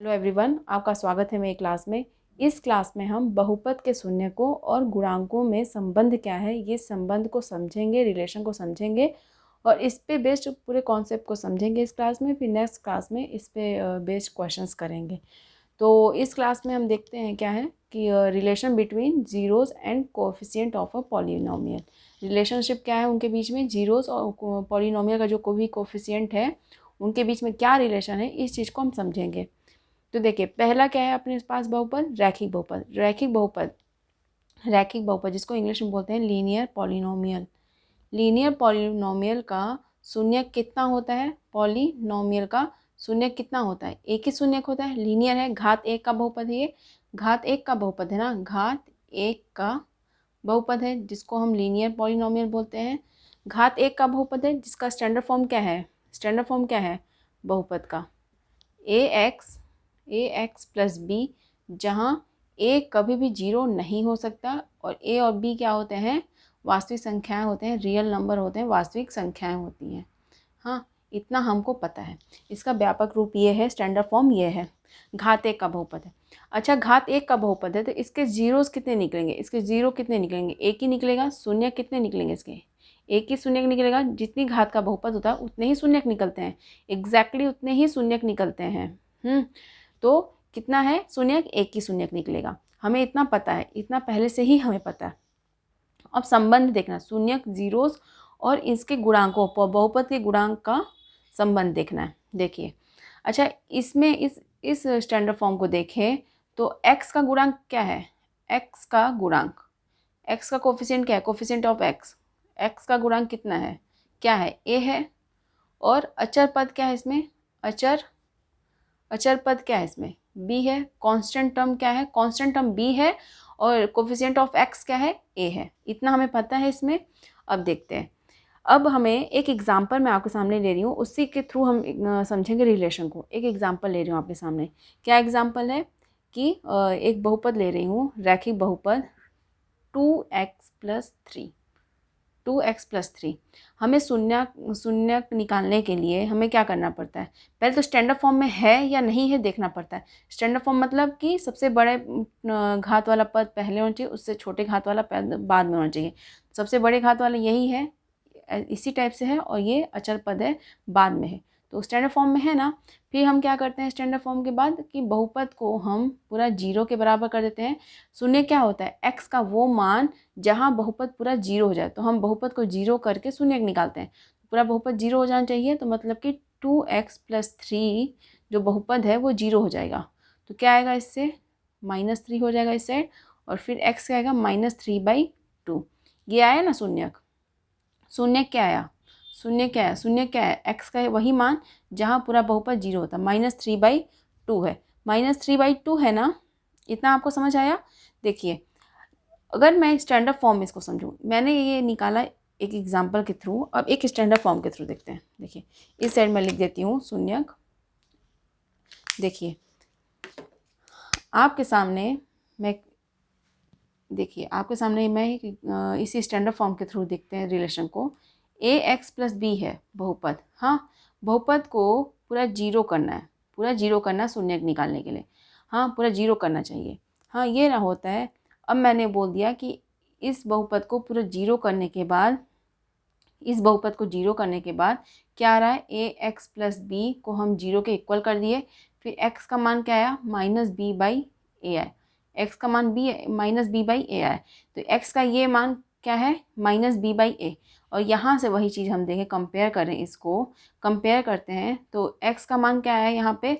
Hello everyone, आपका स्वागत है मेरी क्लास में। इस क्लास में हम बहुपद के शून्यकों और गुणांकों में संबंध क्या है, ये संबंध को समझेंगे, रिलेशन को समझेंगे और इस पे बेस्ड पूरे कॉन्सेप्ट को समझेंगे इस क्लास में। फिर नेक्स्ट क्लास में इस पे बेस्ड क्वेश्चंस करेंगे। तो इस क्लास में हम देखते हैं क्या है कि relation between zeros and coefficient of a polynomial. Relationship क्या है उनके बीच में, जीरोज़ और पॉलिनोमियल का जो कोई भी कोएफिशिएंट है उनके बीच में क्या रिलेशन है, इस चीज़ को हम समझेंगे। तो देखिए, पहला क्या है अपने पास बहुपद, रैखिक बहुपद। रैखिक बहुपद जिसको इंग्लिश में बोलते हैं लीनियर पॉलिनोमियल। लीनियर पॉलिनोमियल का शून्यक कितना होता है? पॉलिनोमियल का शून्यक कितना होता है? एक ही शून्यक होता है, लीनियर है, घात एक का बहुपद है। ये घात एक का बहुपद है ना, घात एक का बहुपद है जिसको हम लीनियर पॉलिनोमियल बोलते हैं। घात एक का बहुपद है जिसका स्टैंडर्ड फॉर्म क्या है? स्टैंडर्ड फॉर्म क्या है बहुपद का? ए एक्स प्लस बी, जहाँ ए कभी भी जीरो नहीं हो सकता और ए और बी क्या होते हैं? वास्तविक संख्याएं होते हैं, रियल नंबर होते हैं, वास्तविक संख्याएं होती हैं। हाँ, इतना हमको पता है। इसका व्यापक रूप ये है, स्टैंडर्ड फॉर्म ये है। घात एक का बहुपद है। अच्छा, घात एक का बहुपद है तो इसके जीरोस कितने निकलेंगे? इसके जीरो कितने निकलेंगे? एक ही निकलेगा। शून्य कितने निकलेंगे इसके? एक ही शून्य निकलेगा। जितनी घात का बहुपद होता है उतने ही शून्यक निकलते हैं, एग्जैक्टली उतने ही शून्यक निकलते हैं। तो कितना है शून्यक? एक ही शून्यक निकलेगा। हमें इतना पता है, इतना पहले से ही हमें पता है। अब संबंध देखना, शून्यक, जीरोस और इसके गुणांकों, बहुपद के गुणांक का संबंध देखना है। देखिए, अच्छा, इसमें इस स्टैंडर्ड फॉर्म को देखें तो x का गुणांक क्या है? x का गुणांक, x का कोफिशिएंट क्या है? कोफिशिएंट ऑफ x का गुणांक कितना है? क्या है? a है। और अचर पद क्या है इसमें? अचर पद क्या है इसमें? b है। कांस्टेंट टर्म क्या है? कांस्टेंट टर्म b है। और कोफिशिएंट ऑफ x क्या है? a है। इतना हमें पता है इसमें। अब देखते हैं। अब हमें एक एग्जांपल मैं आपके सामने ले रही हूँ, उसी के थ्रू हम समझेंगे रिलेशन को। एक एग्जांपल ले रही हूँ आपके सामने। क्या एग्जांपल है कि एक बहुपद ले रही हूँ, रैखिक बहुपद 2x+3। 2x+3। हमें शून्य निकालने के लिए हमें क्या करना पड़ता है? पहले तो स्टैंडर्ड फॉर्म में है या नहीं है देखना पड़ता है। स्टैंडर्ड फॉर्म मतलब कि सबसे बड़े घात वाला पद पहले होना चाहिए, उससे छोटे घात वाला पद बाद में होना चाहिए। सबसे बड़े घात वाला यही है, इसी टाइप से है, और ये अचर पद है, बाद में है। तो स्टैंडर्ड फॉर्म में है ना। फिर हम क्या करते हैं स्टैंडर्ड फॉर्म के बाद कि बहुपद को हम पूरा जीरो के बराबर कर देते हैं। शून्य क्या होता है? x का वो मान जहाँ बहुपद पूरा जीरो हो जाए, तो हम बहुपद को जीरो करके शून्य निकालते हैं। पूरा बहुपद जीरो हो जाना चाहिए, तो मतलब कि 2x+3 जो बहुपद है वो जीरो हो जाएगा। तो क्या आएगा इससे? -3 हो जाएगा इस साइड, और फिर x क्या आएगा? -3/2। ये आया ना शून्यक। शून्य क्या आया? शून्य क्या है? शून्य क्या है? x का वही मान जहाँ पूरा बहुपद जीरो होता है। -3/2 है। -3/2 है ना। इतना आपको समझ आया? देखिए, अगर मैं स्टैंडर्ड फॉर्म में इसको समझूँ, मैंने ये निकाला एक एग्जांपल के थ्रू। अब एक स्टैंडर्ड फॉर्म के थ्रू देखते हैं। देखिए, इस साइड में लिख देती हूँ शून्यक। देखिए, आपके सामने मैं इसी स्टैंडर्ड फॉर्म के थ्रू देखते हैं रिलेशन को। ax+b है बहुपद। हाँ, बहुपद को पूरा जीरो करना है, पूरा जीरो करना शून्यक निकालने के लिए। हाँ, पूरा जीरो करना चाहिए। हाँ, ये ना होता है। अब मैंने बोल दिया कि इस बहुपद को पूरा जीरो करने के बाद, इस बहुपद को जीरो करने के बाद क्या आ रहा है? ax+b को हम जीरो के इक्वल कर दिए। फिर x का मान क्या आया? -b/a आया। x का मान -b/a आया। तो x का ये मान क्या है? -b/a। और यहाँ से वही चीज़ हम देखें, कंपेयर करें, इसको कंपेयर करते हैं तो x का मान क्या है यहाँ पे?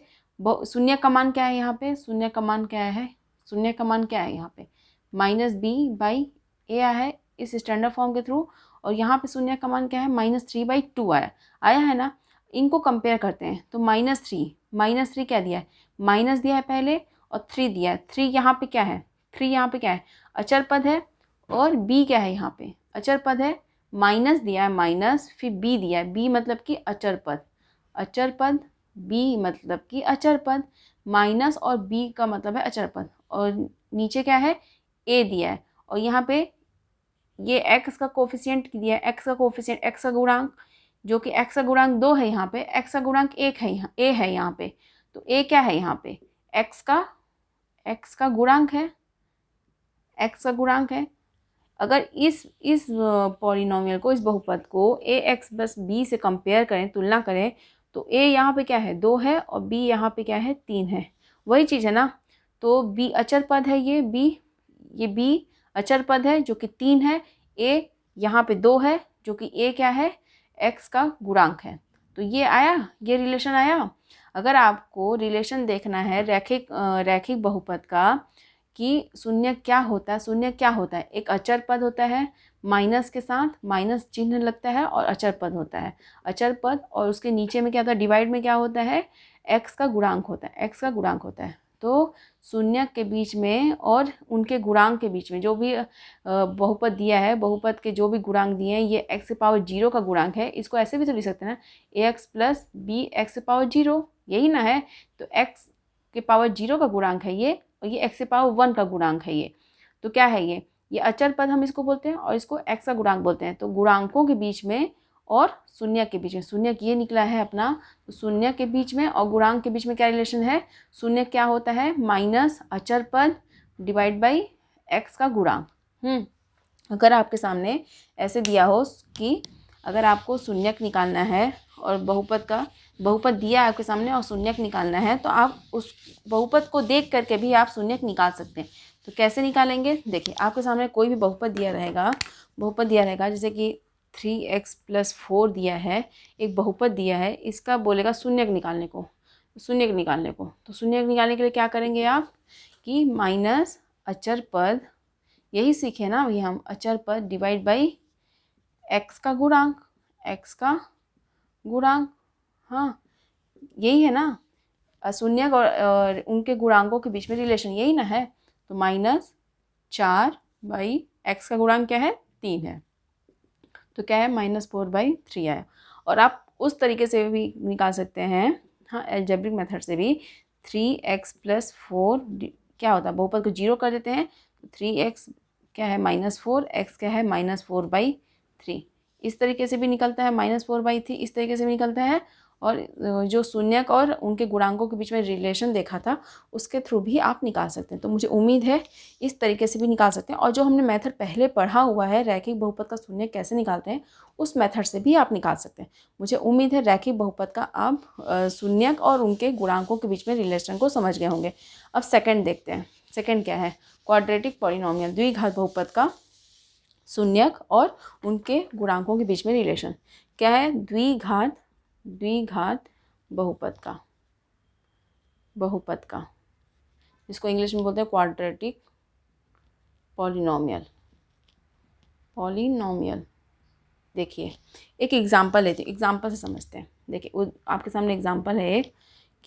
शून्य का मान क्या है यहाँ पे? शून्य का मान क्या है? शून्य का मान क्या है यहाँ पे? -b/a आया है इस स्टैंडर्ड फॉर्म के थ्रू। और यहाँ पे शून्य का मान क्या है? -3/2 आया है ना। इनको कंपेयर करते हैं तो -3 क्या दिया है? माइनस दिया है पहले, और 3 दिया है। 3 यहाँ पे क्या है? 3 यहाँ पे क्या है? अचर पद है। और b क्या है यहाँ पे? अचर पद है। माइनस दिया है, माइनस, फिर b दिया है, b मतलब कि अचर पद। अचर पद, b मतलब कि अचर पद। माइनस और b का मतलब है अचर पद। और नीचे क्या है? a दिया है। और यहाँ पे ये x का कोफिशिएंट दिया है, x का कोफिशिएंट, x का गुणांक, जो कि x का गुणांक 2 है यहाँ पे, x का गुणांक 1 है, यहाँ a है यहाँ पे। तो a क्या है यहाँ पे? एक्स का गुणांक है, एक्स का गुणांक है। अगर इस पॉलिनोमियल को, इस बहुपद को ए एक्स प्लस बी से कंपेयर करें, तुलना करें, तो ए यहाँ पे क्या है 2 है और बी यहाँ पे क्या है 3 है, वही चीज़ है ना। तो बी अचर पद है, ये बी अचर पद है जो कि 3 है, ए यहाँ पे 2 है जो कि ए क्या है एक्स का गुणांक है। तो ये आया, ये रिलेशन आया। अगर आपको रिलेशन देखना है रैखिक बहुपद का कि शून्य क्या होता है, शून्य क्या होता है, एक अचर पद होता है माइनस के साथ, माइनस चिन्ह लगता है, और अचर पद होता है, अचर पद, और उसके नीचे में क्या होता है, डिवाइड में क्या होता है, एक्स का गुणांक होता है, एक्स का गुणांक होता है। तो शून्य के बीच में और उनके गुणांक के बीच में जो भी बहुपद दिया है, बहुपद के जो भी गुणांक दिए हैं, ये एक्स पावर 0 का गुणांक है। इसको ऐसे भी तो लिख सकते हैं ना, a x plus b x power 0, यही ना है। तो एक्स के पावर 0 का गुणांक है ये, और ये एक्स पावर 1 का गुणांक है ये। तो क्या है ये अचर पद हम इसको बोलते हैं, और इसको एक्स का गुणांक बोलते हैं। तो गुणांकों के बीच में और शून्य के बीच में, शून्य ये निकला है अपना, तो शून्य के बीच में और गुणांक के बीच में क्या रिलेशन है, शून्य क्या होता है माइनस अचर पद डिवाइड बाई एक्स का गुणांक। अगर आपके सामने ऐसे दिया हो कि अगर आपको शून्यक निकालना है और बहुपद दिया है आपके सामने और शून्यक निकालना है, तो आप उस बहुपद को देख करके भी आप शून्यक निकाल सकते हैं। तो कैसे निकालेंगे, देखिए आपके सामने कोई भी बहुपद दिया रहेगा, जैसे कि 3x + 4 दिया है, एक बहुपद दिया है, इसका बोलेगा शून्यक निकालने को। तो शून्यक निकालने के लिए क्या करेंगे आप कि माइनस अचर पद, यही सीखे ना अभी हम, अचर पद डिवाइड बाई एक्स का गुणांक, हाँ यही है ना, शून्यक और उनके गुणांकों के बीच में रिलेशन यही ना है। तो -4 बाई एक्स का गुणांक क्या है 3 है, तो क्या है -4/3 आया। और आप उस तरीके से भी निकाल सकते हैं, हाँ एल्जेब्रिक मेथड से भी। 3x + 4 क्या होता है, बहुपद को 0 कर देते हैं, तो 3x क्या है -4, x क्या है -4/3। इस तरीके से भी निकलता है, -4/3 इस तरीके से भी निकलता है। और जो शून्यक और उनके गुणांकों के बीच में रिलेशन देखा था, उसके थ्रू भी आप निकाल सकते हैं। तो मुझे उम्मीद है इस तरीके से भी निकाल सकते हैं। और जो हमने मेथड पहले पढ़ा हुआ है, रैखिक बहुपद का शून्यक कैसे निकालते हैं, उस मेथड से भी आप निकाल सकते हैं। मुझे उम्मीद है रैखिक बहुपद का आप शून्यक और उनके गुणांकों के बीच में रिलेशन को समझ गए होंगे। अब सेकंड देखते हैं। सेकंड क्या है, क्वाड्रेटिक पॉलिनोमियल, द्विघात बहुपद का शून्यक और उनके गुणांकों के बीच में रिलेशन क्या है, द्विघात बहुपद का, इसको इंग्लिश में बोलते हैं क्वाड्रेटिक पॉलिनोमियल। देखिए एक एग्जांपल लेते हैं, एग्जांपल से समझते हैं। देखिए आपके सामने एग्जांपल है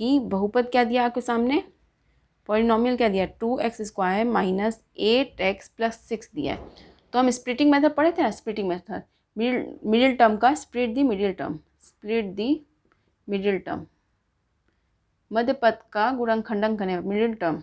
कि बहुपद क्या दिया आपके सामने, पॉलिनोमियल क्या दिया, 2x² - 8x + 6 दिया है। तो हम स्प्लिटिंग मेथड पढ़े थे ना, स्प्लिटिंग मेथड, मिडिल टर्म का स्प्लिट दी मिडिल टर्म, मध्य पद का गुणनखंडन करने पर, मिडिल टर्म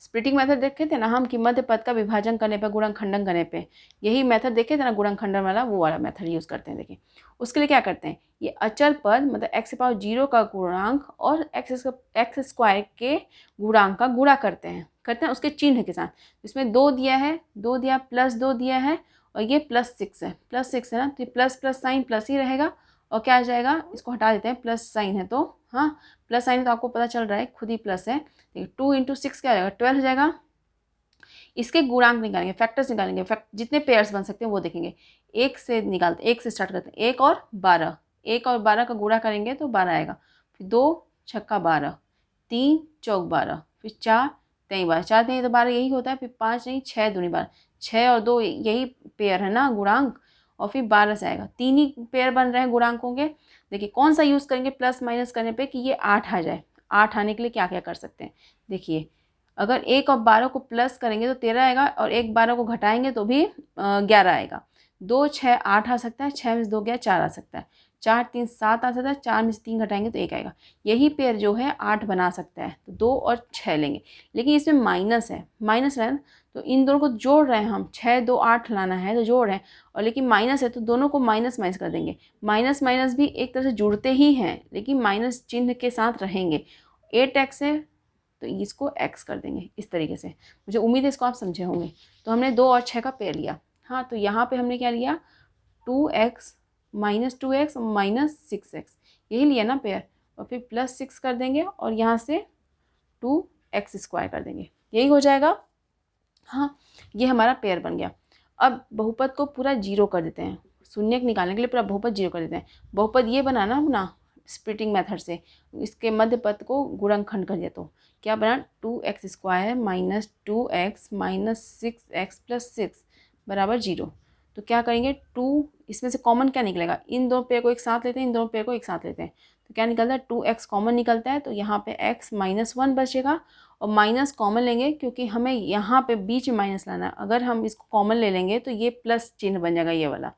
स्प्लिटिंग मेथड देखे थे ना हम, कि मध्य पद का विभाजन करने पर, गुणनखंडन करने पे, यही मेथड देखे थे ना गुणनखंडन वाला, वो वाला मेथड यूज़ करते हैं। देखिए उसके लिए क्या करते हैं, ये अचर पद मतलब x⁻0 का गुणांक और x² के गुणांक का गुणा करते हैं उसके चिन्ह के साथ। इसमें 2 दिया है, +2 दिया है, और ये +6 है, +6 है ना, तो ये प्लस साइन प्लस ही रहेगा, और क्या आ जाएगा, इसको हटा देते हैं, प्लस साइन है तो, हाँ प्लस साइन है तो आपको पता चल रहा है खुद ही प्लस है। 2 × 6 क्या हो जाएगा, 12 हो जाएगा। इसके गुणांक निकालेंगे, फैक्टर्स निकालेंगे, जितने पेयर्स बन सकते हैं वो देखेंगे। 1 से स्टार्ट करते हैं, 1 और 12 का गुणा करेंगे तो 12 आएगा। फिर 2 × 6 = 12, 3 × 4 = 12, फिर 4 × 3 = 12, 4 × 3 तो 12 यही होता है। फिर 5 नहीं 6 × 2 = 12, 6 और 2 यही पेयर है ना गुणांक, और फिर 12 से आएगा। 3 ही पेयर बन रहे हैं गुणांकों के। देखिए कौन सा यूज़ करेंगे प्लस माइनस करने पे कि ये 8 आ जाए। 8 आने के लिए क्या क्या कर सकते हैं, देखिए अगर 1 और 12 को प्लस करेंगे तो 13 आएगा, और 1 12 को घटाएंगे तो भी 11 आएगा। 2 6 8 आ सकता है, 6 में से 2 गया 4 आ सकता है, 4 3 7 आ सकता है, 4 में से 3 घटाएंगे तो 1 आएगा। यही पेयर जो है 8 बना सकता है, तो 2 और 6 लेंगे। लेकिन इसमें माइनस है ना, तो इन दोनों को जोड़ रहे हैं हम, 6 2 8 लाना है तो जोड़ रहे हैं, और लेकिन माइनस है तो दोनों को माइनस कर देंगे। माइनस भी एक तरह से जुड़ते ही हैं, लेकिन माइनस चिन्ह के साथ रहेंगे। 8x है तो इसको x कर देंगे इस तरीके से। मुझे उम्मीद है इसको आप समझे होंगे। तो हमने 2 और 6 का पेयर लिया। हाँ, तो यहाँ पे हमने क्या लिया, 2x minus 2x minus 6x, यही लिया ना पेयर, और फिर प्लस 6 कर देंगे और यहाँ से 2x² कर देंगे, यही हो जाएगा। हाँ, ये हमारा पेयर बन गया। अब बहुपद को पूरा जीरो कर देते हैं, शून्यक निकालने के लिए पूरा बहुपद जीरो कर देते हैं। बहुपद ये बनाना अपना स्प्लिटिंग मेथड से, इसके मध्य पद को गुणनखंड कर दिया तो क्या बना, 2x² minus 2x minus 6x plus 6 बराबर 0। तो क्या करेंगे, 2 इसमें से कॉमन क्या निकलेगा, इन दोनों पेयर को एक साथ लेते हैं, इन दोनों पेयर को एक साथ लेते हैं, तो क्या निकलता है, 2x कॉमन निकलता है, तो यहाँ पे x माइनस 1 बचेगा, और माइनस कॉमन लेंगे क्योंकि हमें यहाँ पे बीच में माइनस लाना है। अगर हम इसको कॉमन ले लेंगे तो ये प्लस चिन्ह बन जाएगा ये वाला।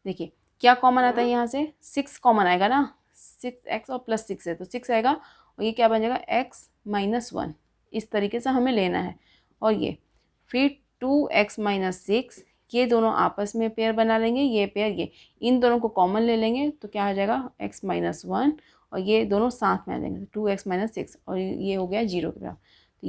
देखिए क्या कॉमन आता है यहाँ से, 6 कॉमन आएगा ना, 6x और प्लस 6 है तो 6 आएगा, और ये क्या बन जाएगा, x माइनस 1, इस तरीके से हमें लेना है। और ये फिर 2x माइनस 6, ये दोनों आपस में पेयर बना लेंगे, ये पेयर ये, इन दोनों को कॉमन ले लेंगे तो क्या आ जाएगा, x माइनस 1, और ये दोनों साथ में आ जाएंगे, 2x माइनस 6, और ये हो गया 0 के बराबर। तो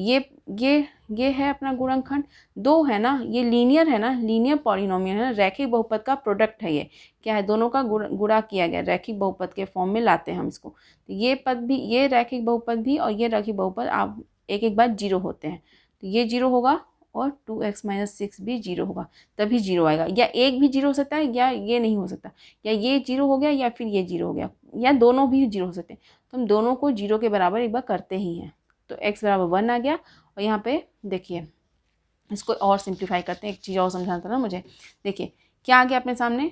ये है अपना गुणनखंड। 2 है ना, ये लीनियर है ना, लीनियर पॉलिनोमियल है ना, रैखिक बहुपद का प्रोडक्ट है। ये क्या है, दोनों का गुणा किया गया, रैखिक बहुपद के फॉर्म में लाते हैं हम इसको। तो ये पद भी, ये रैखिक बहुपद भी और ये रैखिक बहुपद आप एक एक बार 0 होते हैं, तो ये 0 होगा और 2x माइनस 6 भी 0 होगा, तभी 0 आएगा। या एक भी 0 हो सकता है, या ये नहीं हो सकता, या ये 0 हो गया या फिर ये 0 हो गया, या दोनों भी 0 हो सकते हैं। तो हम दोनों को 0 के बराबर एक बार करते ही हैं। तो x बराबर 1 आ गया, और यहाँ पे देखिए इसको और सिंप्लीफाई करते हैं, एक चीज़ और समझाना था ना मुझे। देखिए क्या आ गया अपने सामने,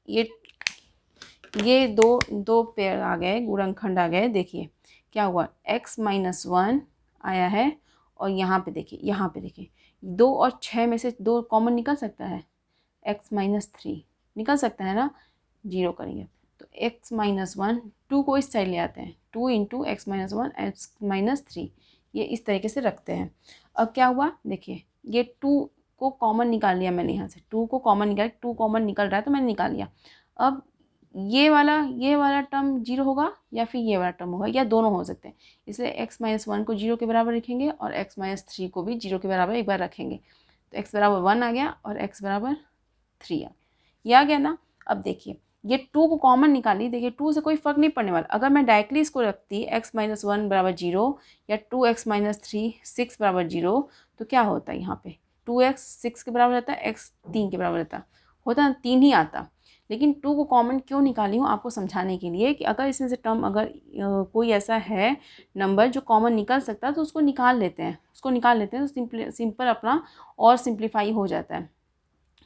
ये दो पेयर आ गए, गुणनखंड आ गए। देखिए क्या हुआ, x माइनस 1 आया है, और यहाँ पे देखिए 2 और 6 में से 2 कॉमन निकल सकता है, x माइनस 3 निकल सकता है ना, 0 करेंगे तो x माइनस 1, 2 को इस साइड ले आते हैं, 2 into x minus 1 x minus 3, ये इस तरीके से रखते हैं। अब क्या हुआ, देखिए ये 2 को कॉमन निकाल लिया मैंने, यहाँ से 2 को कॉमन निकाल, 2 कॉमन निकल रहा है तो मैंने निकाल लिया। अब ये वाला टर्म 0 होगा, या फिर ये वाला टर्म होगा, या दोनों हो सकते हैं, इसलिए x माइनस 1 को 0 के बराबर रखेंगे और x माइनस 3 को भी 0 के बराबर एक बार रखेंगे। तो x बराबर 1 आ गया और x बराबर 3 ये आ गया ना। अब देखिए ये 2 को कॉमन निकाली, देखिए 2 से कोई फर्क नहीं पड़ने वाला। अगर मैं डायरेक्टली इसको रखती x माइनस 1 बराबर 0 या 2x माइनस 3 6 बराबर 0, तो क्या होता है, यहाँ पे 2x 6 के बराबर रहता है, x 3 के बराबर होता 3 ही आता। लेकिन 2 को कॉमन क्यों निकाली हूँ, आपको समझाने के लिए कि अगर इसमें से टर्म, अगर कोई ऐसा है नंबर जो कॉमन निकल सकता है तो उसको निकाल लेते हैं, तो सिंपल अपना और सिंप्लीफाई हो जाता है।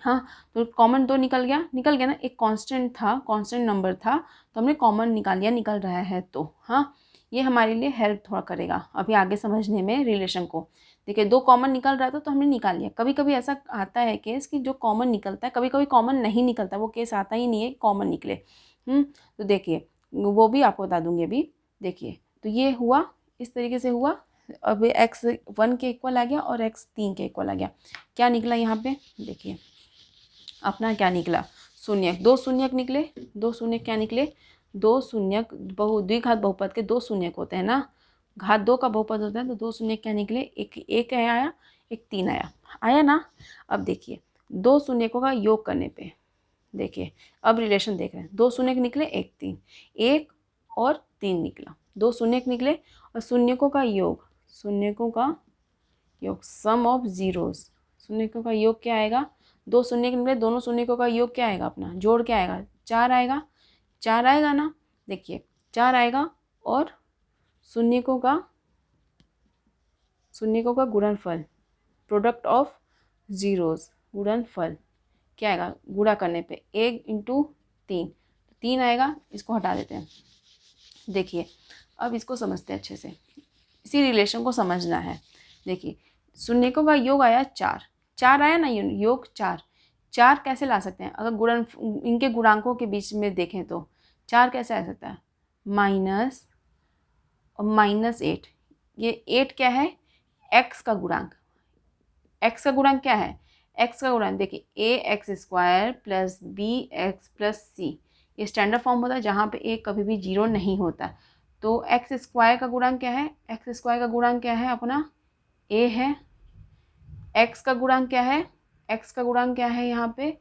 हाँ, तो कॉमन 2 निकल गया ना, एक कांस्टेंट था, कांस्टेंट नंबर था, तो हमने कॉमन निकाल लिया, निकल रहा है तो हाँ, ये हमारे लिए हेल्प थोड़ा करेगा अभी आगे समझने में रिलेशन को। देखिए 2 कॉमन निकल रहा था तो हमने निकाल लिया। कभी कभी ऐसा आता है केस कि जो कॉमन निकलता है, कभी कभी कॉमन नहीं निकलता, वो केस आता ही नहीं है कॉमन निकले। तो देखिए वो भी आपको बता दूंगी अभी। देखिए तो ये हुआ, इस तरीके से हुआ। अब x 1 के इक्वल आ गया और x 3 के इक्वल आ गया। क्या निकला यहाँ पे, देखिए अपना क्या निकला, शून्यक, 2 शून्यक निकले। 2 शून्यक क्या निकले, 2 शून्यक द्विघात बहुपद के 2 शून्यक होते हैं ना, घात 2 का बहुपद होता है, तो 2 शून्यक क्या निकले, एक आया, एक 3 आया ना। अब देखिए 2 शून्यकों का योग करने पे, देखिए अब रिलेशन देख रहे हैं, 2 शून्यक निकले, 1 3, 1 और 3 निकला, 2 शून्यक निकले, और शून्यकों का योग, सम ऑफ जीरोस, शून्यकों का योग क्या आएगा, 2 शून्यक निकले, दोनों शून्यकों का योग क्या आएगा, अपना जोड़ क्या आएगा, 4 आएगा, 4 आएगा ना। देखिए 4 आएगा, और शून्यकों का गुणनफल, प्रोडक्ट ऑफ जीरोस, गुणनफल क्या आएगा, गुणा करने पे 1 इंटू 3, 3 आएगा, इसको हटा देते हैं। देखिए अब इसको समझते हैं अच्छे से, इसी रिलेशन को समझना है। देखिए शून्यकों का योग आया 4 आया ना, योग 4 कैसे ला सकते हैं, अगर इनके गुणांकों के बीच में देखें तो 4 कैसे आ सकता है, माइनस और -8, ये 8 क्या है, x का गुणांक, क्या है, x का गुणांक। देखिए ax² plus bx plus c, ये स्टैंडर्ड फॉर्म होता है जहाँ पे a कभी भी 0 नहीं होता। तो एक्स स्क्वायर का गुणांक क्या है, एक्स स्क्वायर का गुणांक क्या है अपना ए है। एक्स का गुणांक क्या है, एक्स का गुणांक क्या है यहाँ पे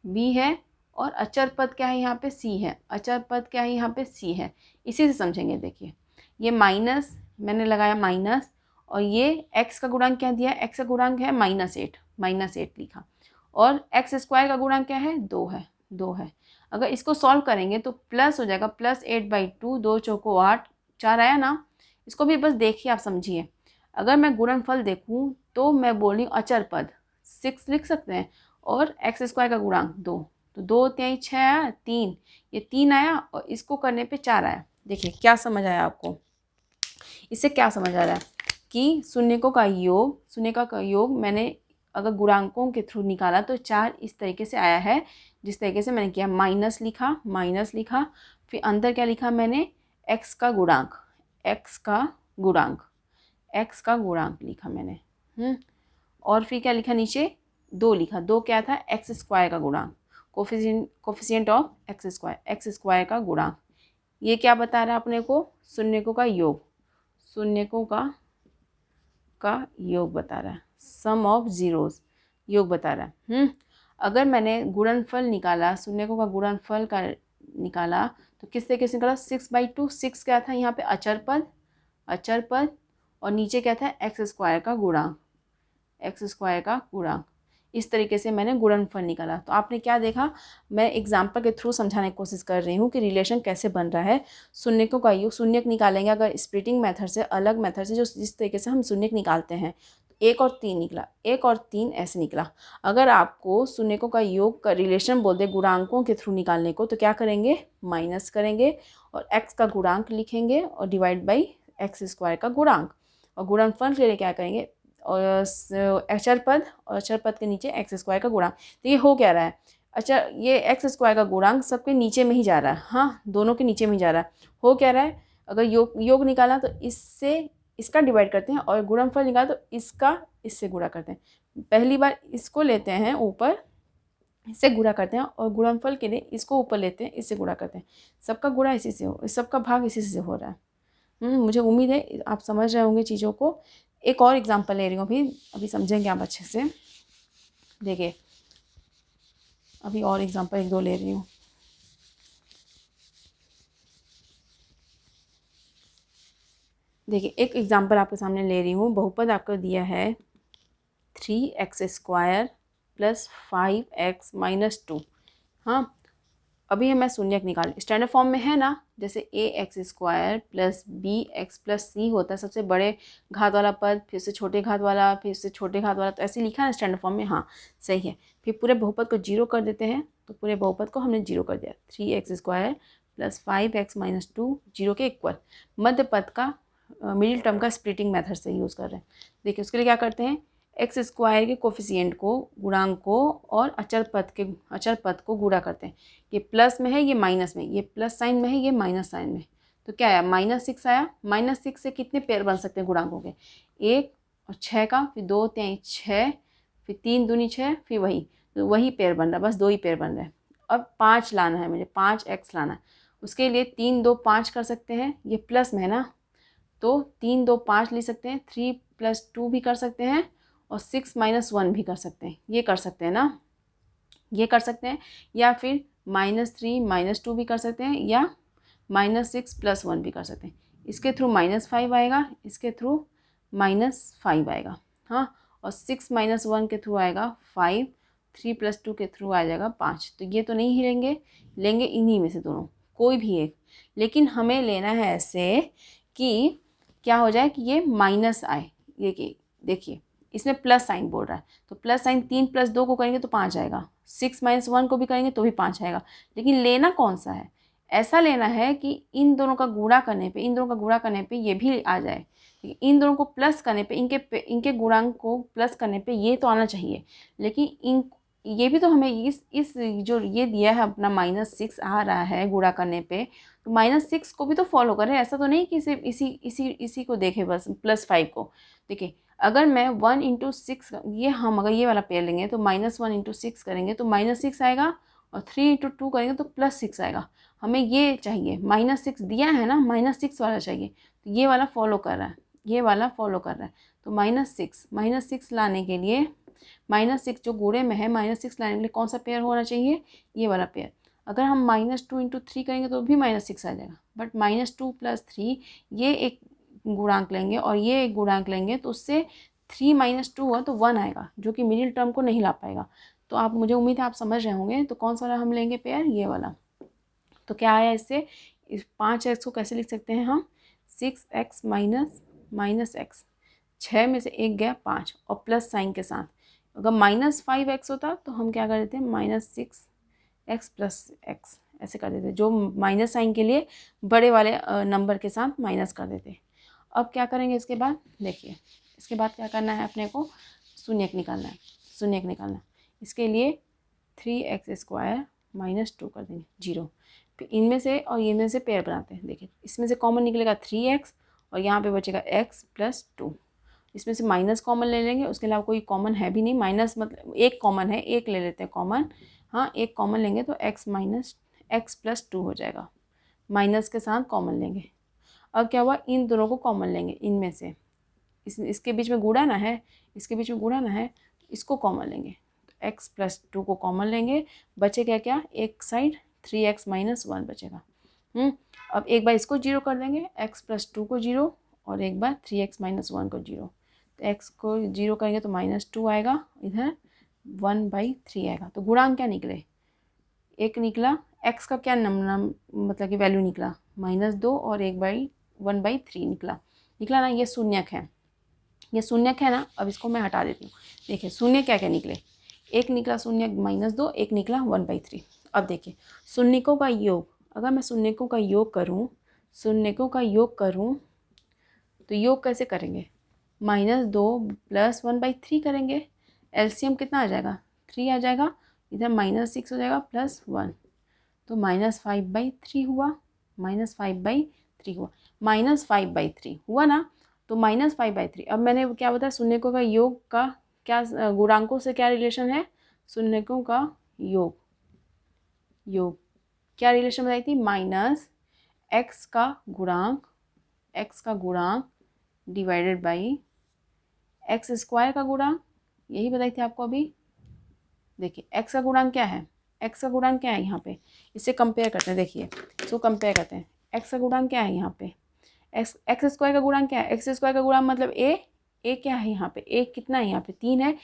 बी है। और अचर पद क्या है यहाँ पे सी है, अचर पद क्या है यहाँ पे सी है। इसी से समझेंगे। देखिए ये माइनस मैंने लगाया माइनस, और ये एक्स का गुणांक क्या दिया, एक्स का गुणांक है -8 लिखा। और एक्स स्क्वायर का गुणांक क्या है 2 है, 2 है। अगर इसको सॉल्व करेंगे तो प्लस हो जाएगा +8/2, 2 चौको 8, 4 आया ना। इसको भी बस देखिए आप समझिए। अगर मैं गुणनफल देखूँ तो मैं बोल रही हूँ अचर पद 6 लिख सकते हैं, और एक्स स्क्वायर का गुणांक 2, तो 2 3 6 आया 3, ये 3 आया और इसको करने पे 4 आया। देखिए क्या समझ आया आपको, इससे क्या समझ आ रहा है कि शून्यकों का योग, शून्यकों का योग मैंने अगर गुणांकों के थ्रू निकाला तो 4 इस तरीके से आया है, जिस तरीके से मैंने किया। माइनस लिखा, फिर अंदर क्या लिखा मैंने, एक्स का गुणांक, एक्स का गुणांक लिखा मैंने। और फिर क्या लिखा नीचे 2 लिखा, 2 क्या था, एक्स स्क्वायर का गुणांक, कोफिशिएंट ऑफ एक्स स्क्वायर का गुणांक। ये क्या बता रहा है अपने को, शून्यकों का योग, शून्यकों का योग बता रहा है, सम ऑफ जीरोस योग बता रहा है। अगर मैंने गुणनफल निकाला, शून्यकों का गुणनफल का निकाला तो किस तरीके से निकाला, 6/2, 6 क्या था यहाँ पे अचर पद, और नीचे क्या था एक्स स्क्वायर का गुणांक, इस तरीके से मैंने गुणनफल निकाला। तो आपने क्या देखा, मैं एग्जाम्पल के थ्रू समझाने की कोशिश कर रही हूँ कि रिलेशन कैसे बन रहा है। शून्यकों का योग, शून्यक निकालेंगे अगर स्प्लिटिंग मेथड से, अलग मेथड से, जो जिस तरीके से हम शून्यक निकालते हैं, 1 और 3 निकला, 1 और 3 ऐसे निकला। अगर आपको शून्यकों का योग का रिलेशन बोल दे गुणांकों के थ्रू निकालने को, तो क्या करेंगे, माइनस करेंगे और एक्स का गुणांक लिखेंगे और डिवाइड बाई एक्स स्क्वायर का गुणांक, और गुणनफल के लिए क्या करेंगे, और अचर पद के नीचे एक्स स्क्वायर का गुणांक। तो ये हो क्या रहा है, अच्छा ये एक्स स्क्वायर का गुणांक सबके नीचे में ही जा रहा है, हाँ दोनों के नीचे में ही जा रहा है। हो क्या रहा है, अगर योग निकाला तो इससे इसका डिवाइड करते हैं, और गुणनफल निकाला तो इसका इससे गुणा करते हैं। पहली बार इसको लेते हैं ऊपर, इससे गुणा करते हैं, और गुणनफल के लिए इसको ऊपर लेते हैं, इससे गुणा करते हैं। सबका गुणा इसी से सबका भाग इसी से हो रहा है। मुझे उम्मीद है आप समझ रहे होंगे चीज़ों को। एक और एग्जांपल ले रही हूँ, अभी समझेंगे आप अच्छे से। देखिए अभी और एग्जांपल 1-2 ले रही हूँ। देखिए एक एग्जांपल आपके सामने ले रही हूँ। बहुपद आपको दिया है 3x² + 5x - 2। हाँ अभी मैं शून्यक निकाल, स्टैंडर्ड फॉर्म में है ना, जैसे ax² + bx + c होता है सबसे बड़े घात वाला पद, फिर से छोटे घात वाला, फिर से छोटे घात वाला, तो ऐसे लिखा है ना स्टैंडर्ड फॉर्म में। हाँ सही है। फिर पूरे बहुपद को 0 कर देते हैं, तो पूरे बहुपद को हमने 0 कर दिया। 3x² + 5x - 2 0 के इक्वल। मध्य पद का मिडिल टर्म का स्प्लिटिंग मेथड से यूज़ कर रहे हैं। देखिए उसके लिए क्या करते हैं, एक्स स्क्वायर के कोफिशिएंट को, गुणांक को, और अचर पद को गुणा करते हैं। ये प्लस में है, ये माइनस में, ये प्लस साइन में है, ये माइनस साइन में। तो क्या आया, -6 आया। -6 से कितने पेयर बन सकते हैं गुणांकों के, 1 और 6 का, फिर 2 3 6, फिर 3 दूनी 6, फिर वही, तो वही पेयर बन रहा है, बस 2 ही पेयर बन रहे हैं। अब 5 लाना है मुझे, 5x लाना है। उसके लिए 3 2 5 कर सकते हैं, ये प्लस में है ना, तो 3 2 5 ले सकते हैं, 3 + 2 भी कर सकते हैं, और 6 - 1 भी कर सकते हैं। ये कर सकते हैं ना, ये कर सकते हैं, या फिर -3 - 2 भी कर सकते हैं, या -6 + 1 भी कर सकते हैं। इसके थ्रू -5 आएगा, इसके थ्रू -5 आएगा। हाँ, और 6 - 1 के थ्रू आएगा 5, 3 + 2 के थ्रू आ जाएगा 5। तो ये तो नहीं ही लेंगे इन्हीं में से दोनों, कोई भी एक। लेकिन हमें लेना है ऐसे कि क्या हो जाए कि ये माइनस आए। देखिए इसमें प्लस साइन बोल रहा है, तो प्लस साइन 3 + 2 को करेंगे तो 5 आएगा, 6 - 1 को भी करेंगे तो भी 5 आएगा। लेकिन लेना कौन सा है, ऐसा लेना है कि इन दोनों का गुणा करने पे ये भी आ जाए, इन दोनों को प्लस करने पे, इनके गुणांक को प्लस करने पे ये तो आना चाहिए। लेकिन ये भी तो हमें इस जो ये दिया है अपना -6 आ रहा है गुणा करने पे, तो -6 को भी तो फॉलो करें। ऐसा तो नहीं कि सिर्फ इसी को देखें बस, +5 को। देखिए अगर मैं 1 × 6, ये हम अगर ये वाला पेयर लेंगे तो -1 × 6 करेंगे तो -6 आएगा, और 3 × 2 करेंगे तो +6 आएगा। हमें ये चाहिए, -6 दिया है ना, -6 वाला चाहिए। तो ये वाला फॉलो कर रहा है, ये वाला फॉलो कर रहा है। तो -6 लाने के लिए, -6 जो गुणे में है, -6 लाने के लिए कौन सा पेयर होना चाहिए, ये वाला पेयर। अगर हम -2 × 3 करेंगे तो भी -6 आ जाएगा, बट -2 + 3 ये एक गुणांक लेंगे और ये एक गुणांक लेंगे, तो उससे 3 - 2 हुआ तो 1 आएगा, जो कि मिडिल टर्म को नहीं ला पाएगा। तो आप, मुझे उम्मीद है आप समझ रहे होंगे। तो कौन सा वाला हम लेंगे पेयर, ये वाला। तो क्या आया इससे, इस 5x को कैसे लिख सकते हैं हम, 6x - -x, 6 में से 1 गया 5 और प्लस साइन के साथ। अगर -5x होता तो हम क्या कर देते हैं, -6x + x ऐसे कर देते, जो माइनस साइन के लिए बड़े वाले नंबर के साथ माइनस कर देते। अब क्या करेंगे इसके बाद, देखिए इसके बाद क्या करना है, अपने को शून्यक निकालना है, शून्यक निकालना है। इसके लिए 3x² - 2 कर देंगे 0। फिर इनमें से और इनमें से पेयर बनाते हैं। देखिए इसमें से कॉमन निकलेगा 3x और यहाँ पे बचेगा x + 2। इसमें से माइनस कॉमन ले लेंगे, उसके अलावा कोई कॉमन है भी नहीं। माइनस मतलब एक कॉमन है, एक ले लेते हैं कॉमन। हाँ, एक कॉमन लेंगे तो x + 2 हो जाएगा, माइनस के साथ कॉमन लेंगे। अब क्या हुआ, इन दोनों को कॉमन लेंगे, इनमें से इसके बीच में गुणा ना है, इसके बीच में गुणा ना है, इसको कॉमन लेंगे। तो x + 2 को कॉमन लेंगे, बचेगा क्या, एक साइड 3x - 1 बचेगा। अब एक बार इसको 0 कर देंगे, x + 2 को 0 और एक बार 3x - 1 को 0। तो x को 0 करेंगे तो -2 आएगा, इधर 1/3 आएगा। तो गुणांक क्या निकले, एक निकला, x का क्या मतलब कि वैल्यू निकला -2 और 1/3 निकला ना। ये शून्यक है, ये शून्यक है ना। अब इसको मैं हटा देती हूँ। देखिए शून्य क्या क्या निकले, एक निकला शून्यक -2, एक निकला 1/3। अब देखिए शून्यकों का योग, अगर मैं शून्यकों का योग करूँ, शून्यकों का योग करूँ तो योग कैसे करेंगे, -2 + 1/3 करेंगे। एलसीएम कितना आ जाएगा, 3 आ जाएगा, इधर -6 हो जाएगा +1, तो -5/3 हुआ, -5/3 हुआ, -5/3 हुआ ना। तो -5/3। अब मैंने क्या बताया, शून्यकों का योग का क्या, गुणांकों से क्या रिलेशन है, शून्यकों का योग, योग क्या रिलेशन बताई थी, -x का गुणांक, x का गुणांक डिवाइडेड बाई x² का गुणांक, यही बताई थी आपको अभी। देखिए x का गुणांक क्या है, x का गुणांक क्या है यहाँ पे, इससे कंपेयर करते हैं। देखिए इसको कंपेयर करते हैं, x का गुणांक क्या है यहाँ पे, x² का गुणांक क्या है, x² का गुणांक मतलब a क्या है यहाँ पे, a कितना है यहाँ पे 3 है।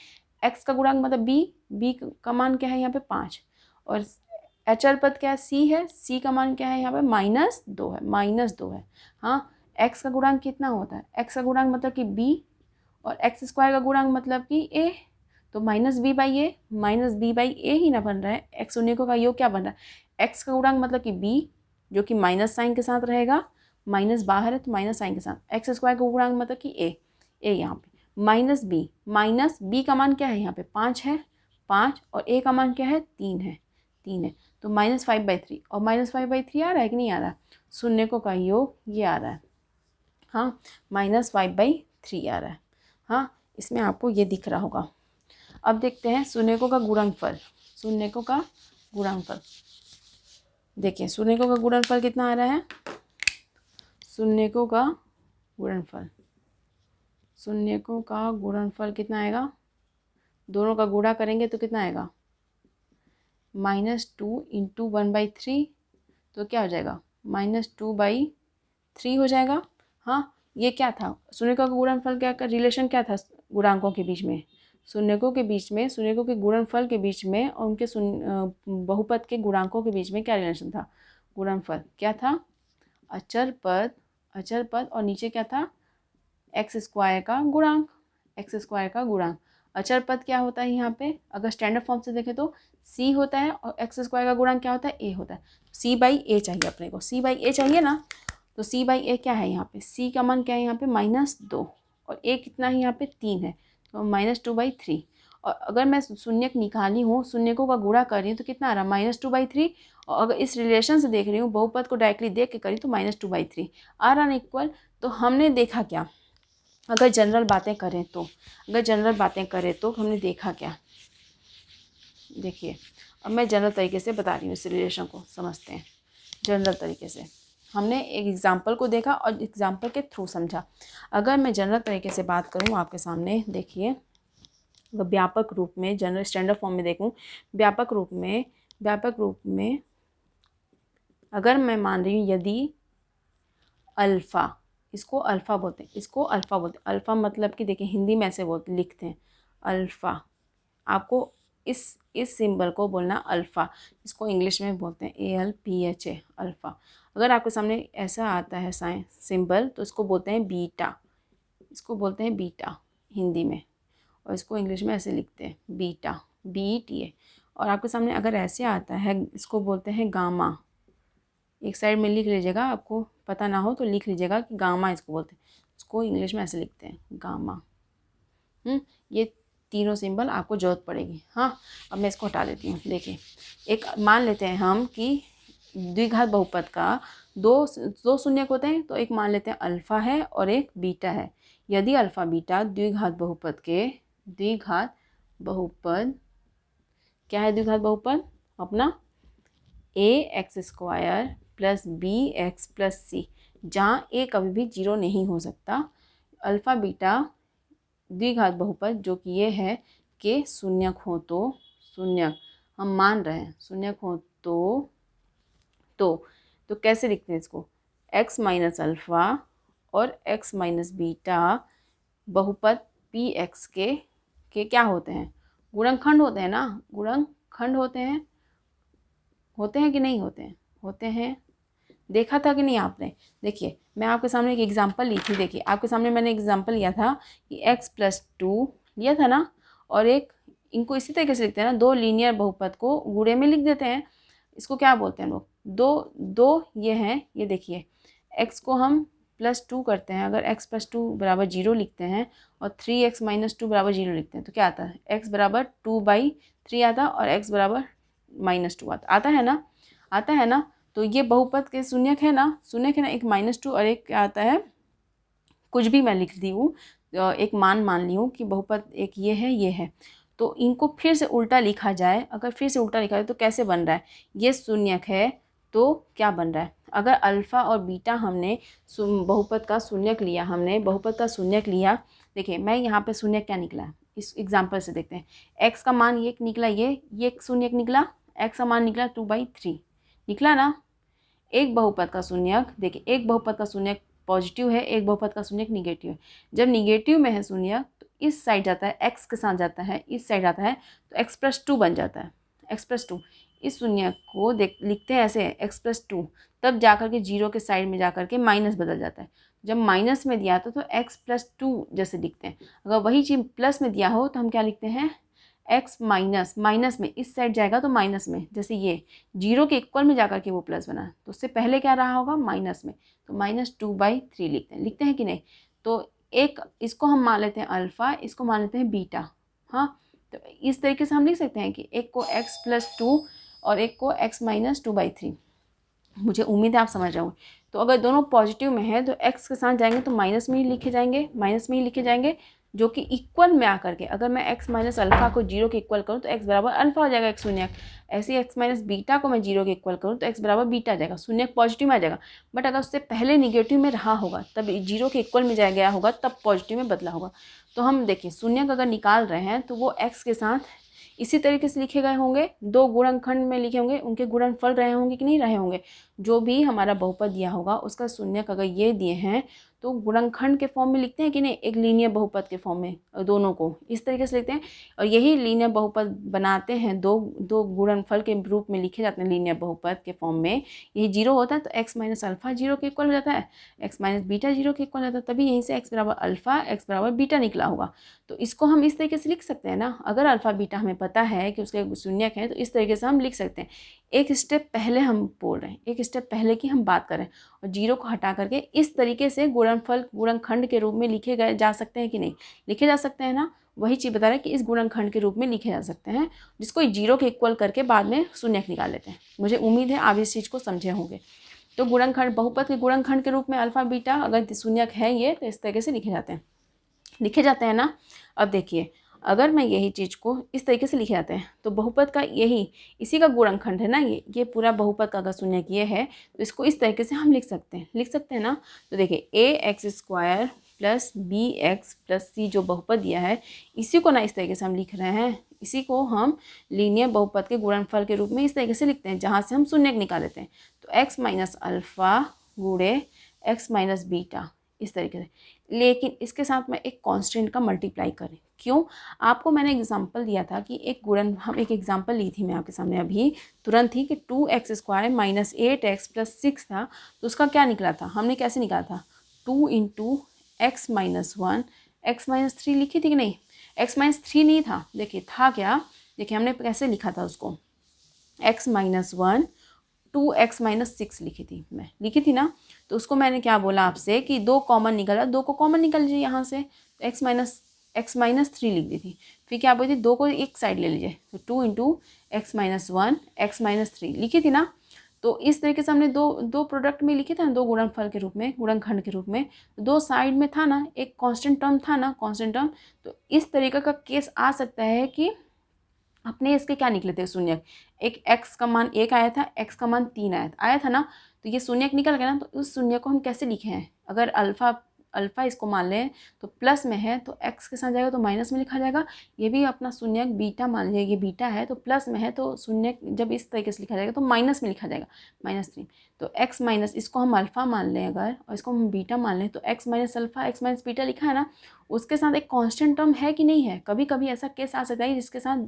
x का गुणांक मतलब b का मान क्या है यहाँ पे 5, और अचर पद क्या है, c है, c का मान क्या है यहाँ पे -2 है, -2 है। हाँ, x का गुणांक कितना होता है, x का गुणांक मतलब कि b और x² का गुणांक मतलब कि a, तो -b/a, -b/a ही ना बन रहा है। x शून्यकों का योग क्या बन रहा है, x का गुणांक मतलब कि b, जो कि माइनस साइन के साथ रहेगा, माइनस बाहर है तो माइनस साइन के साथ। x² का गुणांक मतलब कि a यहाँ पे -b का मान क्या है यहाँ पे 5 है, 5 और a का मान क्या है 3 है, 3 है। तो -5/3 और -5/3 आ रहा है कि नहीं आ रहा, शून्यकों का योग ये आ रहा है। हाँ, -5/3 आ रहा है। हाँ, इसमें आपको ये दिख रहा होगा। अब देखते हैं शून्यकों का गुणनफल, शून्यकों का गुणनफल। देखिए शून्यकों का गुणनफल कितना आ रहा है, शून्यकों का गुणनफल, शून्यकों का गुणनफल कितना आएगा, दोनों का गुणा करेंगे तो कितना आएगा, -2 × 1/3, तो क्या हो जाएगा -2/3 हो जाएगा। हाँ, ये क्या था, शून्यकों का गुणनफल क्या का रिलेशन क्या था गुणांकों के बीच में, शून्यकों के बीच में, शून्यकों के गुणनफल के बीच में और उनके बहुपद के गुणांकों के बीच में क्या रिलेशन था, गुणनफल क्या था, अचर पद और नीचे क्या था, x² का गुणांक, x² का गुणांक। अचर पद क्या होता है यहाँ पे, अगर स्टैंडर्ड फॉर्म से देखें तो c होता है और x² का गुणांक क्या होता है, a होता है। c/a चाहिए अपने को, c/a चाहिए ना, तो c/a क्या है यहाँ पे, c का मान क्या है यहाँ पे -2 और a कितना है यहाँ पे 3 है, तो -2/3। और अगर मैं शून्यक निकाली हूँ, शून्यकों का गुणा कर रही हूँ तो कितना आ रहा है -2/3, और अगर इस रिलेशन से देख रही हूँ, बहुपद को डायरेक्टली देख के करी तो -2/3 आ रहा ना इक्वल। तो हमने देखा क्या, अगर जनरल बातें करें तो हमने देखा क्या, देखिए अब मैं जनरल तरीके से बता रही हूँ, इस रिलेशन को समझते हैं जनरल तरीके से। हमने एक एग्जाम्पल को देखा और एग्जाम्पल के थ्रू समझा। अगर मैं जनरल तरीके से बात करूँ आपके सामने, देखिए व्यापक रूप में, जनरल स्टैंडर्ड फॉर्म में देखूँ, व्यापक रूप में अगर मैं मान रही हूँ यदि अल्फ़ा, इसको अल्फ़ा बोलते हैं, इसको अल्फ़ा बोलते हैं। अल्फ़ा मतलब कि देखिए हिंदी में ऐसे बोलते लिखते हैं अल्फ़ा। आपको इस सिंबल को बोलना अल्फ़ा, इसको इंग्लिश में बोलते हैं ALPHA अल्फ़ा। अगर आपके सामने ऐसा आता है साइन सिंबल तो इसको बोलते हैं बीटा, इसको बोलते हैं बीटा हिंदी में, और इसको इंग्लिश में ऐसे लिखते हैं बीटा, BETA। और आपके सामने अगर ऐसे आता है, इसको बोलते हैं गामा। एक साइड में लिख लीजिएगा, आपको पता ना हो तो लिख लीजिएगा कि गामा इसको बोलते हैं, इसको इंग्लिश में ऐसे लिखते हैं गामा। ये तीनों सिंबल आपको जरूरत पड़ेगी। हाँ, अब मैं इसको हटा देती हूँ। देखिए एक मान लेते हैं हम कि द्विघात बहुपद का दो शून्यक होते हैं, तो एक मान लेते हैं अल्फ़ा है और एक बीटा है। यदि अल्फ़ा बीटा द्विघात बहुपद क्या है द्विघात बहुपद अपना AX² + BX + C, जहाँ A कभी भी 0 नहीं हो सकता। अल्फ़ा बीटा द्विघात बहुपद जो कि ये है कि शून्यक हो तो, शून्यक हम मान रहे हैं शून्यक हो तो कैसे लिखते हैं इसको, x - अल्फ़ा और x - बीटा बहुपद PX के क्या होते हैं, गुणनखंड होते हैं ना, गुणनखंड होते हैं कि नहीं होते हैं, होते हैं। देखा था कि नहीं आपने। देखिए मैं आपके सामने एक एग्जांपल ली थी। देखिए आपके सामने मैंने एग्जांपल लिया था कि x + 2 लिया था ना, और एक इनको इसी तरीके से लिखते हैं ना, दो लीनियर बहुपद को गुणे में लिख देते हैं। इसको क्या बोलते हैं लोग, दो ये हैं, ये देखिए x को हम +2 करते हैं। अगर x + 2 = 0 लिखते हैं और 3x - 2 = 0 लिखते हैं तो क्या आता है, x = 2/3 आता है और x = -2 आता है ना। तो ये बहुपद के शून्यक है ना, एक -2 और एक क्या आता है, कुछ भी मैं लिख दी हूँ, एक मान ली हूँ कि बहुपद एक ये है। तो इनको फिर से उल्टा लिखा जाए, अगर फिर से उल्टा लिखा जाए तो कैसे बन रहा है, ये शून्यक है तो क्या बन रहा है, अगर अल्फ़ा और बीटा हमने बहुपद का शून्यक लिया, देखिए मैं यहाँ पे शून्यक क्या निकला, इस एग्जाम्पल से देखते हैं। x का मान ये निकला, ये एक शून्यक निकला, x का मान निकला 2/3 निकला ना। एक बहुपद का शून्यक, देखिए एक बहुपद का शून्यक पॉजिटिव है, एक बहुपद का शून्यक निगेटिव है। जब निगेटिव में है शून्यक तो इस साइड जाता है, x के साथ जाता है, इस साइड आता है तो x + 2 बन जाता है, x + 2। इस शून्यक को लिखते हैं ऐसे x + 2, तब जाकर के 0 के साइड में जाकर के माइनस बदल जाता है। जब माइनस में दिया था तो x + 2 जैसे लिखते हैं। अगर वही चीज़ प्लस में दिया हो तो हम क्या लिखते हैं, x माइनस में इस साइड जाएगा तो माइनस में, जैसे ये 0 के इक्वल में जाकर के वो प्लस बना, तो उससे पहले क्या रहा होगा, माइनस में, तो -2/3 लिखते हैं कि नहीं। तो एक इसको हम मान लेते हैं अल्फ़ा, इसको मान लेते हैं बीटा। हाँ, तो इस तरीके से हम लिख सकते हैं कि एक को x + 2 और एक को x - 2/3। मुझे उम्मीद है आप समझ रहे होंगे। तो अगर दोनों पॉजिटिव में है तो x के साथ जाएंगे तो माइनस में ही लिखे जाएंगे, जो कि इक्वल में आकर के, अगर मैं x - अल्फ़ा को 0 के इक्वल करूँ तो x = अल्फ़ा हो जाएगा, एक शून्यक। ऐसे ही x - बीटा को मैं 0 के इक्वल करूँ तो x = बीटा आ जाएगा, शून्यक पॉजिटिव में आ जाएगा। बट अगर उससे पहले निगेटिव में रहा होगा तब 0 के इक्वल में गया होगा, तब पॉजिटिव में बदला होगा। तो हम देखिए शून्यक अगर निकाल रहे हैं तो वो x के साथ इसी तरीके से लिखे गए होंगे, दो गुणनखंड में लिखे होंगे, उनके गुणनफल रहे होंगे कि नहीं रहे होंगे। जो भी हमारा बहुपद दिया होगा उसका शून्यक अगर ये दिए हैं तो गुणनखंड के फॉर्म में लिखते हैं कि नहीं, एक लीनियर बहुपद के फॉर्म में, दोनों को इस तरीके से लिखते हैं। और यही लीनियर बहुपद बनाते हैं, दो गुणनफल के रूप में लिखे जाते हैं लीनियर बहुपद के फॉर्म में। यही 0 होता है तो x - अल्फ़ा 0 के इक्वल हो जाता है, x - बीटा 0 के इक्वल हो जाता है, तभी यहीं से x = अल्फ़ा, x = बीटा निकला होगा। तो इसको हम इस तरीके से लिख सकते हैं ना, अगर अल्फ़ा बीटा हमें पता है कि उसके शून्यक है तो इस तरीके से हम लिख सकते हैं। एक स्टेप पहले हम बोल रहे हैं, एक स्टेप पहले की हम बात करें, और 0 को हटा करके इस तरीके से गुणनखंड के रूप में लिखे गए जा सकते हैं कि नहीं, लिखे जा सकते हैं ना। वही चीज़ बता रहे हैं कि इस गुणनखंड के रूप में लिखे जा सकते हैं, जिसको 0 के इक्वल करके बाद में शून्यक निकाल लेते हैं। मुझे उम्मीद है आप इस चीज़ को समझे होंगे। तो गुणनखंड, बहुपद के गुणनखंड के रूप में अल्फ़ा बीटा अगर शून्यक है ये, तो इस तरीके से लिखे जाते हैं ना। अब देखिए अगर मैं यही चीज़ को इस तरीके से लिखे जाते हैं तो बहुपद का यही इसी का गुणनखंड है ना, ये पूरा बहुपद का अगर शून्यक ये है तो इसको इस तरीके से हम लिख सकते हैं ना। तो देखिए ax² plus bx plus c जो बहुपद दिया है इसी को ना इस तरीके से हम लिख रहे हैं, इसी को हम लीनियर बहुपद के गुणनफल के रूप में इस तरीके से लिखते हैं जहाँ से हम शून्यक निकाल लेते हैं। तो x माइनस अल्फ़ा गुणे x माइनस बीटा इस तरीके से, लेकिन इसके साथ मैं एक कांस्टेंट का मल्टीप्लाई करें। क्यों? आपको मैंने एग्जांपल दिया था कि हम एक एग्जांपल ली थी मैं आपके सामने अभी तुरंत ही कि 2x² माइनस 8x प्लस 6 था, तो उसका क्या निकला था, हमने कैसे निकाला था 2 into x minus 1 x minus 3 लिखी थी कि नहीं, x माइनस 3 नहीं था, देखिए था क्या, देखिए हमने कैसे लिखा था उसको x माइनस 1 2x माइनस 6 लिखी थी ना। तो उसको मैंने क्या बोला आपसे कि दो कॉमन निकला, दो को कॉमन निकल लीजिए यहाँ से, तो x माइनस 3 लिख दी थी। फिर क्या बोली थी, दो को एक साइड ले लीजिए, तो 2 into x minus 1 x minus 3 लिखी थी ना। तो इस तरीके से हमने दो प्रोडक्ट में लिखे थे ना, दो गुणनफल के रूप में, गुणनखंड के रूप में, तो दो साइड में था ना एक कांस्टेंट टर्म था ना, कांस्टेंट टर्म। तो इस तरीके का केस आ सकता है कि अपने इसके क्या निकले थे शून्यक, एक x का मान 1 आया था, x का मान 3 आया था ना, तो ये शून्यक निकल गया ना। तो उस शून्य को हम कैसे लिखे हैं, अगर अल्फ़ा इसको मान लें तो प्लस में है तो x के साथ जाएगा तो माइनस में लिखा जाएगा। ये भी अपना शून्यक बीटा मान लीजिए, ये बीटा है तो प्लस में है तो शून्यक जब इस तरीके से लिखा जाएगा तो माइनस में लिखा जाएगा -3। तो x माइनस इसको हम अल्फ़ा मान लें अगर, और इसको हम बीटा मान लें, तो x minus alpha x minus beta लिखा है ना, उसके साथ एक कांस्टेंट टर्म है कि नहीं है। कभी कभी ऐसा केस आ सकता है जिसके साथ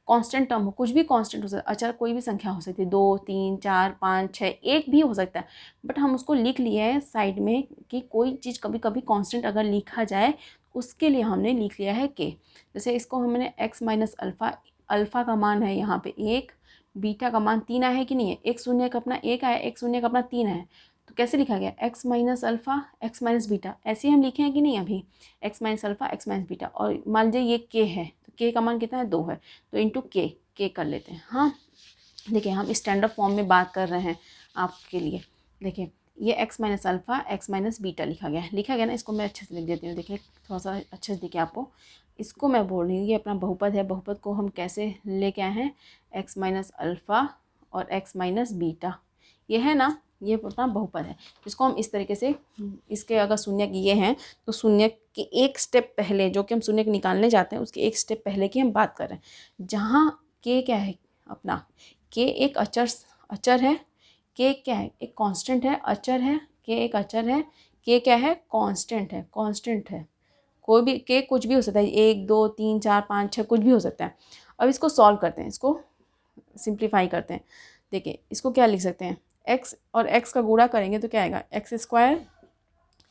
कांस्टेंट टर्म हो, कुछ भी कांस्टेंट हो सकता है, अचर कोई भी संख्या हो सकती है, 2 3 4 5 6 1 भी हो सकता है, बट हम उसको लिख लिए हैं साइड में कि कोई चीज़ कभी कभी कांस्टेंट अगर लिखा जाए उसके लिए हमने लिख लिया है के। जैसे इसको हमने x माइनस अल्फ़ा का मान है यहाँ पे 1, बीटा का मान 3 आया है कि नहीं है, एक शून्य का अपना 1 आया, एक शून्य का अपना 3 है, तो कैसे लिखा गया x minus alpha x minus beta, ऐसे ही हम लिखे हैं कि नहीं अभी, x minus alpha x minus beta. और मान लीजिए ये k है तो k का मान कितना है 2 है, तो इंटू के कर लेते हैं। हाँ देखिए हम स्टैंडर्ड फॉर्म में बात कर रहे हैं आपके लिए। देखिए ये x minus alpha x minus beta लिखा गया ना, इसको मैं अच्छे से लिख देती हूँ। देखिए थोड़ा सा अच्छे से दिखे आपको, इसको मैं बोल रही हूँ ये अपना बहुपद है, बहुपद को हम कैसे लेके आए हैं, x माइनस अल्फ़ा और x माइनस बीटा, ये है ना, ये अपना बहुपद है। इसको हम इस तरीके से, इसके अगर शून्यक ये हैं तो शून्यक के एक स्टेप पहले जो कि हम शून्यक निकालने जाते हैं उसके एक स्टेप पहले की हम बात कर रहे हैं, जहाँ के क्या है अपना, के एक अचर है, के क्या है एक कांस्टेंट है, अचर है, के एक अचर है, के क्या है कांस्टेंट है। कोई भी के कुछ भी हो सकता है, 1 2 3 4 5 6 कुछ भी हो सकता है। अब इसको सॉल्व करते हैं, इसको सिंप्लीफाई करते हैं। देखिए इसको क्या लिख सकते हैं, x और x का गुणा करेंगे तो क्या आएगा x²,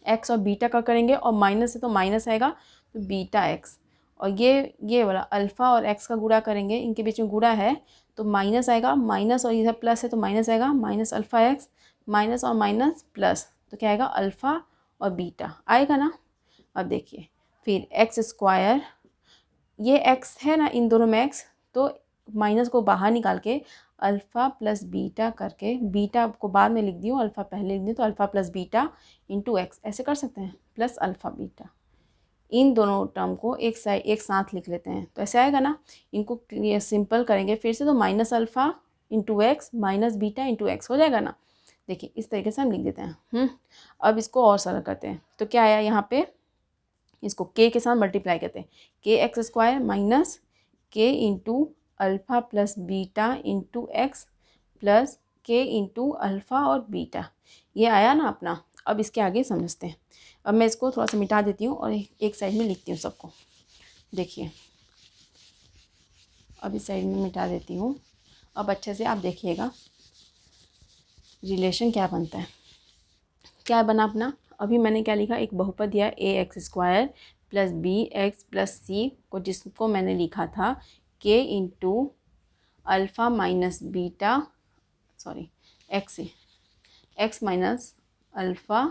x और बीटा का करेंगे और माइनस है तो माइनस आएगा तो बीटा x, और ये वाला अल्फ़ा और x का गुणा करेंगे, इनके बीच में गुणा है तो माइनस आएगा, माइनस और इधर प्लस है तो माइनस आएगा, माइनस अल्फ़ा x, माइनस और माइनस प्लस, तो क्या आएगा अल्फ़ा और बीटा आएगा ना। अब देखिए फिर x², ये x है ना इन दोनों में x, तो माइनस को बाहर निकाल के अल्फ़ा प्लस बीटा करके, बीटा को बाद में लिख दी हूँ अल्फ़ा पहले लिख दी, तो alpha plus beta into x ऐसे कर सकते हैं, प्लस अल्फ़ा बीटा, इन दोनों टर्म को एक साथ लिख लेते हैं तो ऐसे आएगा ना। इनको क्लियर सिंपल करेंगे फिर से तो minus alpha into x minus beta into x हो जाएगा ना। देखिए इस तरीके से हम लिख देते हैं। अब इसको और सरल करते हैं तो क्या आया यहाँ पे, इसको के साथ मल्टीप्लाई करते हैं, k² माइनस के into alpha plus beta into x plus के इंटू अल्फ़ा और बीटा, ये आया ना अपना। अब इसके आगे समझते हैं। अब मैं इसको थोड़ा सा मिटा देती हूँ और एक साइड में लिखती हूँ सबको। देखिए अब इस साइड में मिटा देती हूँ। अब अच्छे से आप देखिएगा रिलेशन क्या बनता है, क्या बना अपना। अभी मैंने क्या लिखा, एक बहुपद दिया ax² plus bx plus c को, जिसको मैंने लिखा था k into alpha minus beta, sorry x minus alpha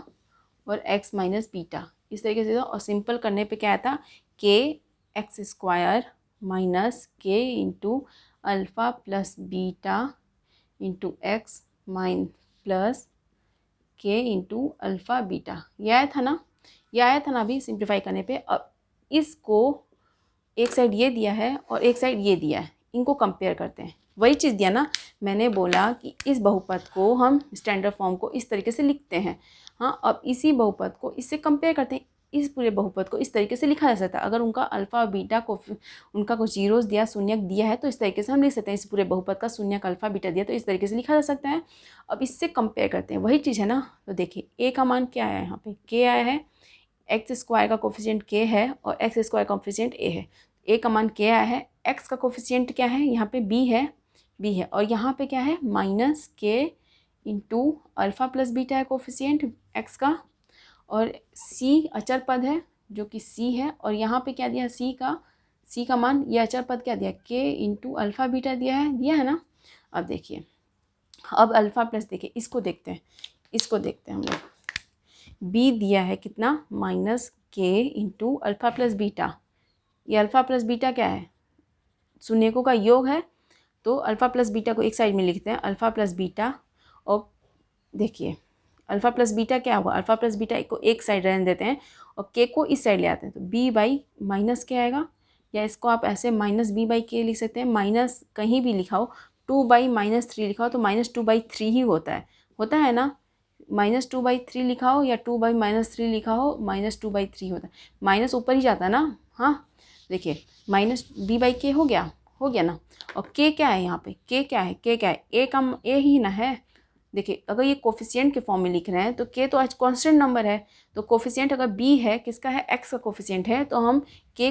और x माइनस बीटा, इस तरीके से। और सिंपल करने पे क्या आया था, kx² minus k into alpha plus beta into x mine plus के इंटू अल्फ़ा बीटा, ये आया था ना, ये आया था ना अभी सिंप्लीफाई करने पे। अब इसको एक साइड ये दिया है और एक साइड ये दिया है, इनको कंपेयर करते हैं। वही चीज़ दिया ना, मैंने बोला कि इस बहुपद को हम स्टैंडर्ड फॉर्म को इस तरीके से लिखते हैं। हाँ, अब इसी बहुपद को इससे कंपेयर करते हैं। इस पूरे बहुपद को इस तरीके से लिखा जा सकता है। अगर उनका अल्फ़ा और बीटा को उनका कुछ जीरोस दिया, शून्यक दिया है, तो इस तरीके से हम लिख सकते हैं। इस पूरे बहुपद का शून्यक अल्फ़ा बीटा दिया तो इस तरीके से लिखा जा सकता है। अब इससे कंपेयर करते हैं, वही चीज़ है ना। तो देखिए ए का मान क्या आया है, यहाँ पे के आया है, एक्स स्क्वायर का कोफिशिएंट के है और एक्स स्क्वायर का कोफिशिएंट ए है। ए का मान के आया है, एक्स का कोफिशिएंट क्या है, यहाँ पे बी है और यहाँ पे क्या है माइनस के इंटू अल्फ़ा प्लस बीटा है कोफिशिएंट एक्स का, और सी अचर पद है जो कि सी है, और यहाँ पे क्या दिया सी का मान, ये अचर पद क्या दिया के इंटू अल्फ़ा बीटा दिया है ना। अब देखिए, अब अल्फ़ा प्लस देखिए इसको देखते हैं हम लोग। बी दिया है कितना, माइनस के इंटू अल्फ़ा प्लस बीटा। ये अल्फ़ा प्लस बीटा क्या है, शून्यकों का योग है, तो अल्फ़ा प्लस बीटा को एक साइड में लिखते हैं, अल्फ़ा प्लस बीटा। और देखिए अल्फ़ा प्लस बीटा क्या होगा, अल्फ़ा प्लस बीटा को एक साइड रहने देते हैं और के को इस साइड ले आते हैं, तो बी बाई माइनस के आएगा, या इसको आप ऐसे माइनस बी बाई के लिख सकते हैं। माइनस कहीं भी लिखा हो, 2/-3 लिखा हो तो -2/3 ही होता है ना। -2/3 लिखा हो या 2/-3 लिखा हो, -2/3 होता है। माइनस ऊपर ही जाता है ना। हाँ देखिए, माइनस बी बाई के हो गया ना। और के क्या है यहाँ पे, के क्या है, ए का ए ही ना है। देखिए अगर ये कोफिशिएंट के फॉर्म में लिख रहे हैं तो के तो आज कांस्टेंट नंबर है, तो कोफिशिएंट अगर बी है, किसका है, एक्स का कोफिशिएंट है, तो हम के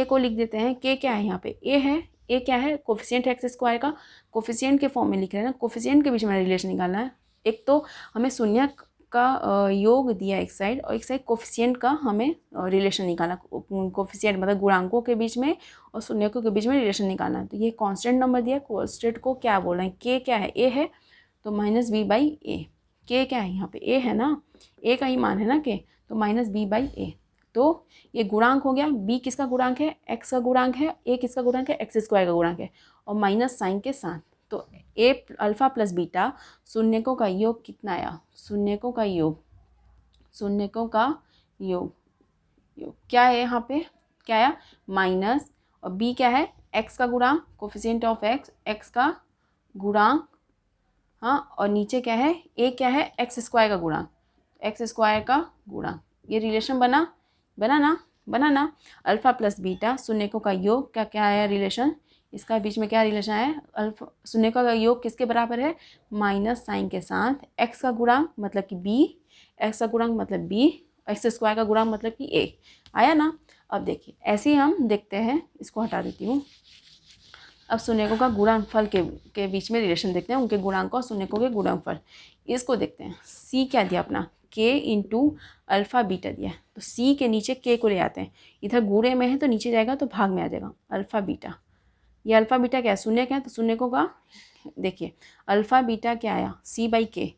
को लिख देते हैं। के क्या है यहाँ पे, ए है। ए क्या है, कोफिशिएंट एक्स स्क्वायर का, कोफिशिएंट के फॉर्म में लिख रहे हैं ना, कोफिशिएंट के बीच में रिलेशन निकालना है। एक तो हमें शून्यक का योग दिया एक साइड, और एक साइड कोफिशिएंट का हमें रिलेशन निकालना। कोफिशिएंट मतलब गुणांकों के बीच में और शून्यकों के बीच में रिलेशन निकालना है। तो ये कांस्टेंट नंबर दिया, कांस्टेंट को क्या बोल रहे हैं, के क्या है, ए है, तो माइनस बी बाई ए। के क्या है यहाँ पे, ए है ना, ए का ही मान है ना के, तो माइनस बी बाई ए। तो ये गुणांक हो गया, बी किसका गुणांक है, एक्स का गुणांक है, ए किसका गुणांक है, एक्स स्क्वायर का गुणांक है, और माइनस साइन के साथ। तो ए अल्फ़ा प्लस बीटा शून्यकों का योग कितना आया, शून्यकों का योग क्या है यहाँ पे, क्या आया, माइनस, और बी क्या है, एक्स का गुणांक, कोफिशिएंट ऑफ एक्स का गुणांक। हाँ, और नीचे क्या है, ए क्या है, एक्स स्क्वायर का गुणांक। ये रिलेशन बना ना। अल्फ़ा प्लस बीटा शून्यकों का योग क्या आया रिलेशन, इसका बीच में क्या रिलेशन है, अल्फा शून्यकों का योग किसके बराबर है, माइनस साइन के साथ एक्स का गुणांक मतलब कि बी, एक्स का गुणांक मतलब बी, एक्स स्क्वायर का गुणांक मतलब कि ए। आया ना। अब देखिए ऐसे ही हम देखते हैं, इसको हटा देती हूँ। अब शून्यकों का गुणनफल के बीच में रिलेशन देखते हैं, उनके गुणांक और शून्यकों के गुणनफल। इसको देखते हैं, सी क्या दिया अपना, के इंटू अल्फ़ा बीटा दिया, तो सी के नीचे के को ले आते हैं, इधर गुणे में है तो नीचे जाएगा तो भाग में आ जाएगा, अल्फ़ा बीटा। ये अल्फ़ा बीटा क्या है, शून्यक है, तो शून्यकों का देखिए अल्फ़ा बीटा क्या आया, सी बाई के,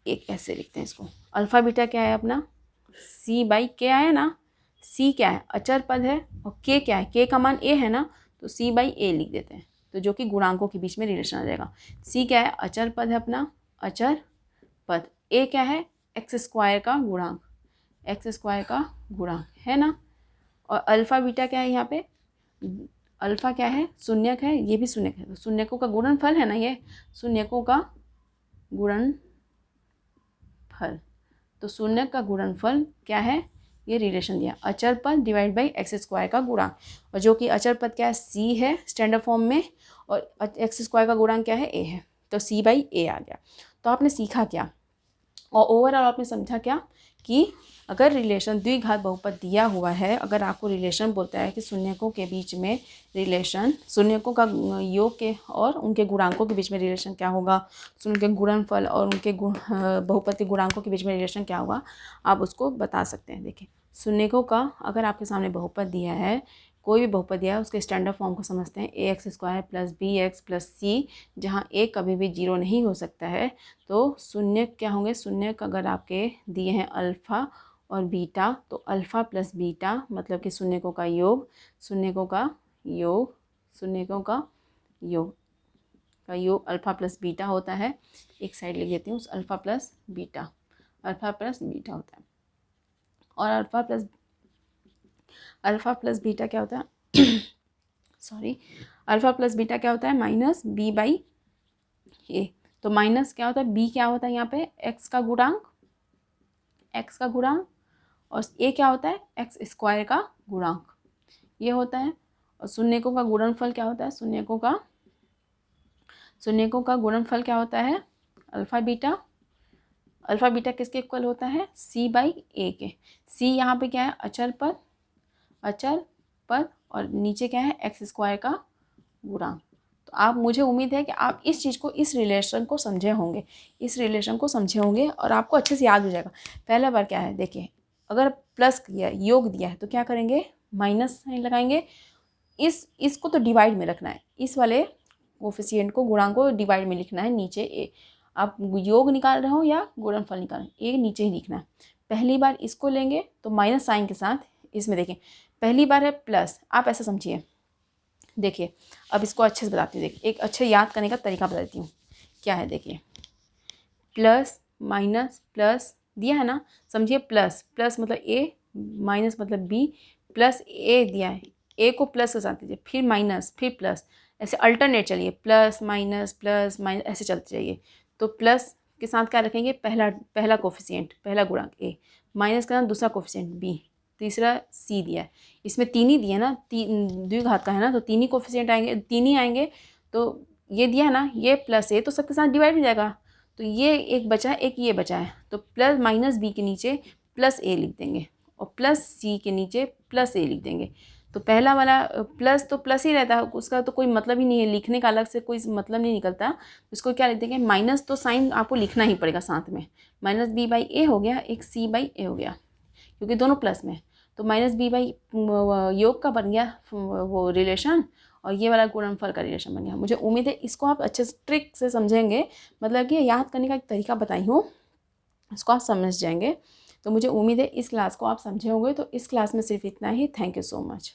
एक ऐसे लिखते हैं इसको। अल्फ़ा बीटा क्या है अपना, सी बाई के आया ना। सी क्या है, अचर पद है, और के क्या है, के का मान ए है ना, तो सी बाई ए लिख देते हैं, तो जो कि गुणांकों के बीच में रिलेशन आ जाएगा। सी क्या है, अचर पद है अपना, अचर पद। ए क्या है, एक्स स्क्वायर का गुणांक है ना। और अल्फ़ा बीटा क्या है यहाँ पे, अल्फ़ा क्या है, शून्यक है, ये भी शून्यक है, तो शून्यकों का गुणनफल है ना, ये शून्यकों का गुणनफल। तो शून्यक का गुणनफल क्या है, ये रिलेशन दिया, अचर पद डिवाइड बाई एक्स स्क्वायर का गुणांक, और जो कि अचर पद क्या है, सी है स्टैंडर्ड फॉर्म में, और एक्स स्क्वायर का गुणांक क्या है, ए है, तो सी बाई ए आ गया। तो आपने सीखा क्या, और ओवरऑल आपने समझा क्या, कि अगर रिलेशन द्विघात बहुपद दिया हुआ है, अगर आपको रिलेशन बोलता है कि शून्यकों के बीच में रिलेशन, शून्यकों का योग के और उनके गुणांकों के बीच में रिलेशन क्या होगा, उनके गुणनफल और उनके बहुपद के गुणांकों के बीच में रिलेशन क्या होगा, आप उसको बता सकते हैं। देखिए शून्यकों का अगर आपके सामने बहुपद दिया है, कोई भी बहुपद दिया है, उसके स्टैंडर्ड फॉर्म को समझते हैं, a x square plus b x plus c, जहाँ ए कभी भी जीरो नहीं हो सकता है। तो शून्य क्या होंगे, शून्य अगर आपके दिए हैं अल्फ़ा और बीटा, तो अल्फ़ा प्लस बीटा मतलब कि शून्यकों का योग, शून्यकों का योग अल्फ़ा प्लस बीटा होता है। एक साइड लिख देती हूँ, अल्फ़ा प्लस बीटा होता है। और alpha plus alpha plus beta क्या होता है सॉरी, अल्फ़ा प्लस बीटा क्या होता है माइनस बी बाई ए। तो माइनस क्या होता है, बी क्या होता है यहाँ पे एक्स का गुणांक, एक्स का गुणांक, और ए क्या होता है एक्स स्क्वायर का गुणांक, ये होता है। और शून्यकों का गुणनफल क्या होता है, शून्यकों का गुणनफल क्या होता है अल्फ़ा बीटा। अल्फ़ा बीटा किसके इक्वल होता है सी बाई ए के। सी यहाँ पे क्या है अचर पद और नीचे क्या है एक्स स्क्वायर का गुणांक। तो आप, मुझे उम्मीद है कि आप इस चीज़ को, इस रिलेशन को समझे होंगे और आपको अच्छे से याद हो जाएगा। पहला बार क्या है देखिए, अगर प्लस किया योग दिया है तो क्या करेंगे माइनस साइन लगाएंगे, इसको तो डिवाइड में रखना है, इस वाले कोफिशिएंट को, गुणांक को डिवाइड में लिखना है नीचे ए। आप योग निकाल रहे हो या गुणनफल निकाल रहे हो, ए नीचे ही लिखना है। पहली बार इसको लेंगे तो माइनस साइन के साथ, इसमें देखें पहली बार है प्लस, आप ऐसा समझिए। देखिए अब इसको अच्छे से बताती हूँ, देखिए एक अच्छे याद करने का तरीका बताती हूँ। क्या है देखिए, प्लस माइनस प्लस दिया है ना, समझिए प्लस प्लस मतलब ए, माइनस मतलब बी, प्लस ए दिया है, ए को प्लस के साथ दीजिए, फिर माइनस फिर प्लस, ऐसे अल्टरनेट चलिए, प्लस माइनस ऐसे चलते जाइए। तो प्लस के साथ क्या रखेंगे, पहला कोफिशिएंट, पहला गुणांक ए, माइनस के साथ दूसरा कोफिशिएंट बी, तीसरा सी दिया है। इसमें तीन ही दिया ना, द्विघात का है ना, तो तीन ही कोफिशिएंट आएंगे, तीन ही आएंगे। तो ये दिया है ना, ये प्लस ए तो सबके साथ डिवाइड हो जाएगा, तो ये एक बचा है, एक ये बचा है, तो प्लस माइनस बी के नीचे प्लस ए लिख देंगे और प्लस सी के नीचे प्लस ए लिख देंगे। तो पहला वाला प्लस तो प्लस ही रहता है, उसका तो कोई मतलब ही नहीं है, लिखने का अलग से कोई मतलब नहीं निकलता। इसको क्या लिख देंगे, माइनस तो साइन आपको लिखना ही पड़ेगा साथ में, माइनस बी बाई ए हो गया, एक सी बाई ए हो गया, क्योंकि दोनों प्लस में। तो माइनस बी बाई योग का बन गया वो रिलेशन, और ये वाला गुणनफल का रिलेशन बन गया। मुझे उम्मीद है इसको आप अच्छे से ट्रिक से समझेंगे, मतलब कि याद करने का एक तरीका बताई हूँ, इसको आप समझ जाएंगे। तो मुझे उम्मीद है इस क्लास को आप समझे होंगे। तो इस क्लास में सिर्फ इतना ही। Thank you so much.